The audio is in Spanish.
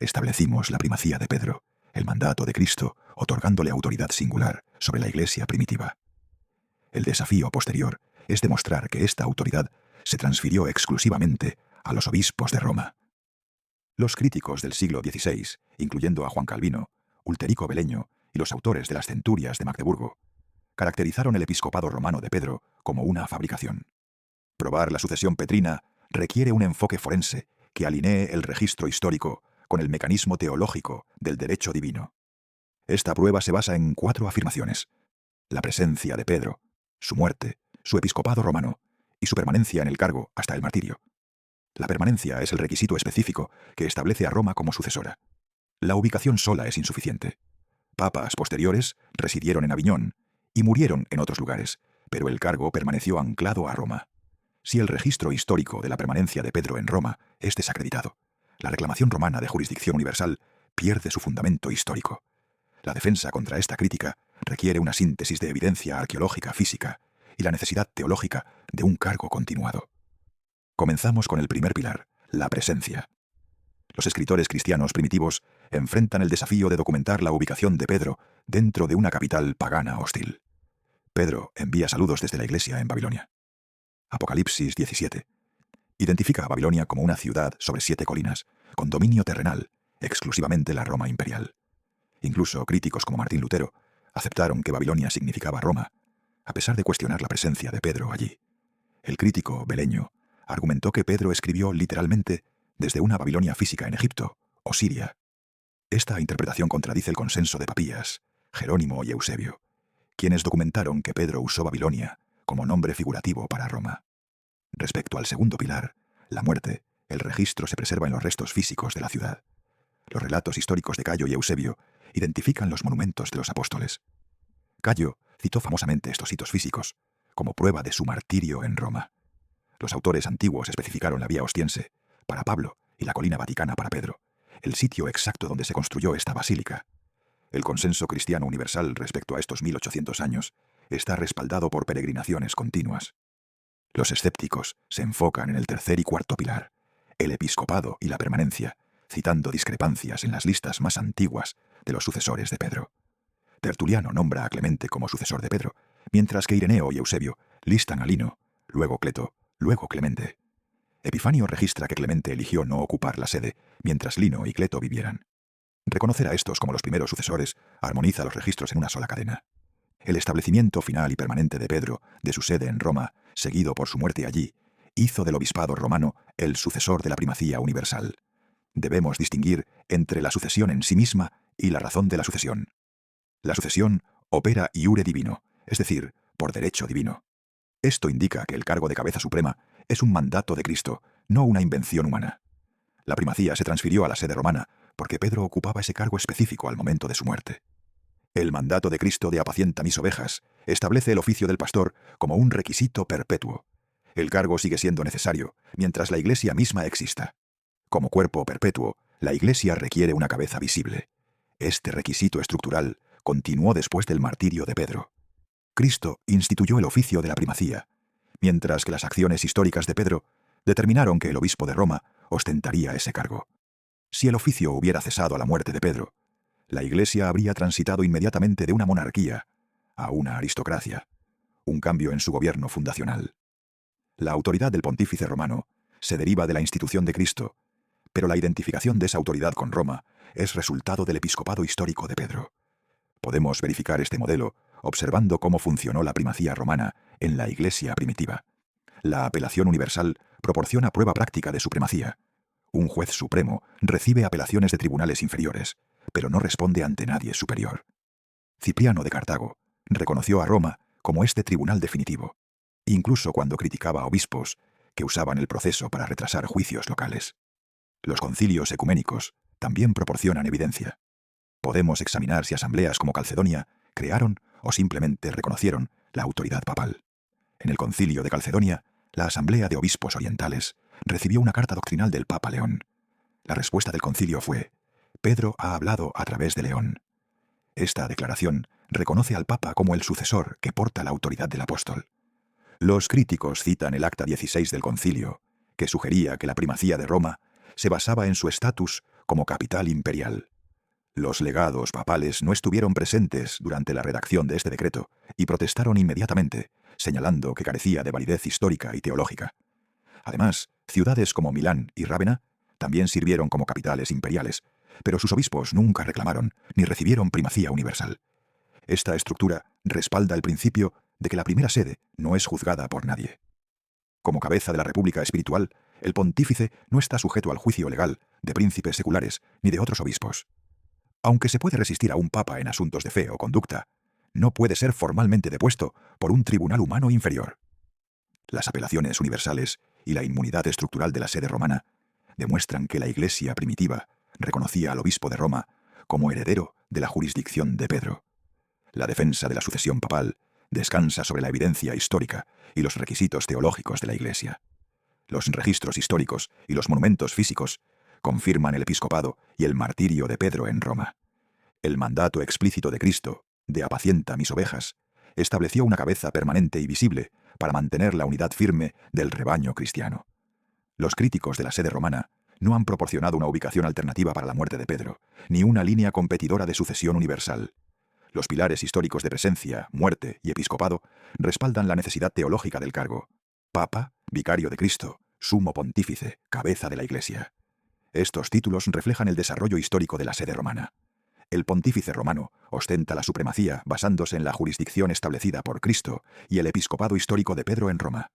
Establecimos la primacía de Pedro, el mandato de Cristo, otorgándole autoridad singular sobre la Iglesia primitiva. El desafío posterior es demostrar que esta autoridad se transfirió exclusivamente a los obispos de Roma. Los críticos del siglo XVI, incluyendo a Juan Calvino, Ulterico Beleño y los autores de las Centurias de Magdeburgo, caracterizaron el episcopado romano de Pedro como una fabricación. Probar la sucesión petrina requiere un enfoque forense que alinee el registro histórico con el mecanismo teológico del derecho divino. Esta prueba se basa en 4 afirmaciones: la presencia de Pedro, su muerte, su episcopado romano y su permanencia en el cargo hasta el martirio. La permanencia es el requisito específico que establece a Roma como sucesora. La ubicación sola es insuficiente. Papas posteriores residieron en Aviñón y murieron en otros lugares, pero el cargo permaneció anclado a Roma. Si el registro histórico de la permanencia de Pedro en Roma es desacreditado, la reclamación romana de jurisdicción universal pierde su fundamento histórico. La defensa contra esta crítica requiere una síntesis de evidencia arqueológica física y la necesidad teológica de un cargo continuado. Comenzamos con el primer pilar, la presencia. Los escritores cristianos primitivos enfrentan el desafío de documentar la ubicación de Pedro dentro de una capital pagana hostil. Pedro envía saludos desde la iglesia en Babilonia. Apocalipsis 17. Identifica a Babilonia como una ciudad sobre 7 colinas, con dominio terrenal, exclusivamente la Roma imperial. Incluso críticos como Martín Lutero aceptaron que Babilonia significaba Roma, a pesar de cuestionar la presencia de Pedro allí. El crítico Beleño argumentó que Pedro escribió literalmente desde una Babilonia física en Egipto o Siria. Esta interpretación contradice el consenso de Papías, Jerónimo y Eusebio, quienes documentaron que Pedro usó Babilonia como nombre figurativo para Roma. Respecto al segundo pilar, la muerte, el registro se preserva en los restos físicos de la ciudad. Los relatos históricos de Cayo y Eusebio identifican los monumentos de los apóstoles. Cayo citó famosamente estos hitos físicos como prueba de su martirio en Roma. Los autores antiguos especificaron la vía Ostiense para Pablo y la colina Vaticana para Pedro, el sitio exacto donde se construyó esta basílica. El consenso cristiano universal respecto a estos 1800 años está respaldado por peregrinaciones continuas. Los escépticos se enfocan en el tercer y cuarto pilar, el episcopado y la permanencia, citando discrepancias en las listas más antiguas de los sucesores de Pedro. Tertuliano nombra a Clemente como sucesor de Pedro, mientras que Ireneo y Eusebio listan a Lino, luego Cleto, luego Clemente. Epifanio registra que Clemente eligió no ocupar la sede mientras Lino y Cleto vivieran. Reconocer a estos como los primeros sucesores armoniza los registros en una sola cadena. El establecimiento final y permanente de Pedro, de su sede en Roma, seguido por su muerte allí, hizo del obispado romano el sucesor de la primacía universal. Debemos distinguir entre la sucesión en sí misma y la razón de la sucesión. La sucesión opera iure divino, es decir, por derecho divino. Esto indica que el cargo de cabeza suprema es un mandato de Cristo, no una invención humana. La primacía se transfirió a la sede romana porque Pedro ocupaba ese cargo específico al momento de su muerte. El mandato de Cristo de apacienta mis ovejas establece el oficio del pastor como un requisito perpetuo. El cargo sigue siendo necesario mientras la Iglesia misma exista. Como cuerpo perpetuo, la Iglesia requiere una cabeza visible. Este requisito estructural continuó después del martirio de Pedro. Cristo instituyó el oficio de la primacía, mientras que las acciones históricas de Pedro determinaron que el obispo de Roma ostentaría ese cargo. Si el oficio hubiera cesado a la muerte de Pedro, la Iglesia habría transitado inmediatamente de una monarquía a una aristocracia, un cambio en su gobierno fundacional. La autoridad del pontífice romano se deriva de la institución de Cristo, pero la identificación de esa autoridad con Roma es resultado del episcopado histórico de Pedro. Podemos verificar este modelo observando cómo funcionó la primacía romana en la Iglesia primitiva. La apelación universal proporciona prueba práctica de supremacía. Un juez supremo recibe apelaciones de tribunales inferiores, pero no responde ante nadie superior. Cipriano de Cartago reconoció a Roma como este tribunal definitivo, incluso cuando criticaba a obispos que usaban el proceso para retrasar juicios locales. Los concilios ecuménicos también proporcionan evidencia. Podemos examinar si asambleas como Calcedonia crearon o simplemente reconocieron la autoridad papal. En el concilio de Calcedonia, la asamblea de obispos orientales recibió una carta doctrinal del Papa León. La respuesta del concilio fue: Pedro ha hablado a través de León. Esta declaración reconoce al Papa como el sucesor que porta la autoridad del apóstol. Los críticos citan el acta 16 del concilio, que sugería que la primacía de Roma se basaba en su estatus como capital imperial. Los legados papales no estuvieron presentes durante la redacción de este decreto y protestaron inmediatamente, señalando que carecía de validez histórica y teológica. Además, ciudades como Milán y Rávena también sirvieron como capitales imperiales, pero sus obispos nunca reclamaron ni recibieron primacía universal. Esta estructura respalda el principio de que la primera sede no es juzgada por nadie. Como cabeza de la república espiritual, el pontífice no está sujeto al juicio legal de príncipes seculares ni de otros obispos. Aunque se puede resistir a un papa en asuntos de fe o conducta, no puede ser formalmente depuesto por un tribunal humano inferior. Las apelaciones universales y la inmunidad estructural de la sede romana demuestran que la Iglesia primitiva reconocía al obispo de Roma como heredero de la jurisdicción de Pedro. La defensa de la sucesión papal descansa sobre la evidencia histórica y los requisitos teológicos de la Iglesia. Los registros históricos y los monumentos físicos confirman el episcopado y el martirio de Pedro en Roma. El mandato explícito de Cristo, de apacienta mis ovejas, estableció una cabeza permanente y visible para mantener la unidad firme del rebaño cristiano. Los críticos de la sede romana no han proporcionado una ubicación alternativa para la muerte de Pedro, ni una línea competidora de sucesión universal. Los pilares históricos de presencia, muerte y episcopado respaldan la necesidad teológica del cargo. Papa, vicario de Cristo, sumo pontífice, cabeza de la Iglesia. Estos títulos reflejan el desarrollo histórico de la sede romana. El pontífice romano ostenta la supremacía basándose en la jurisdicción establecida por Cristo y el episcopado histórico de Pedro en Roma.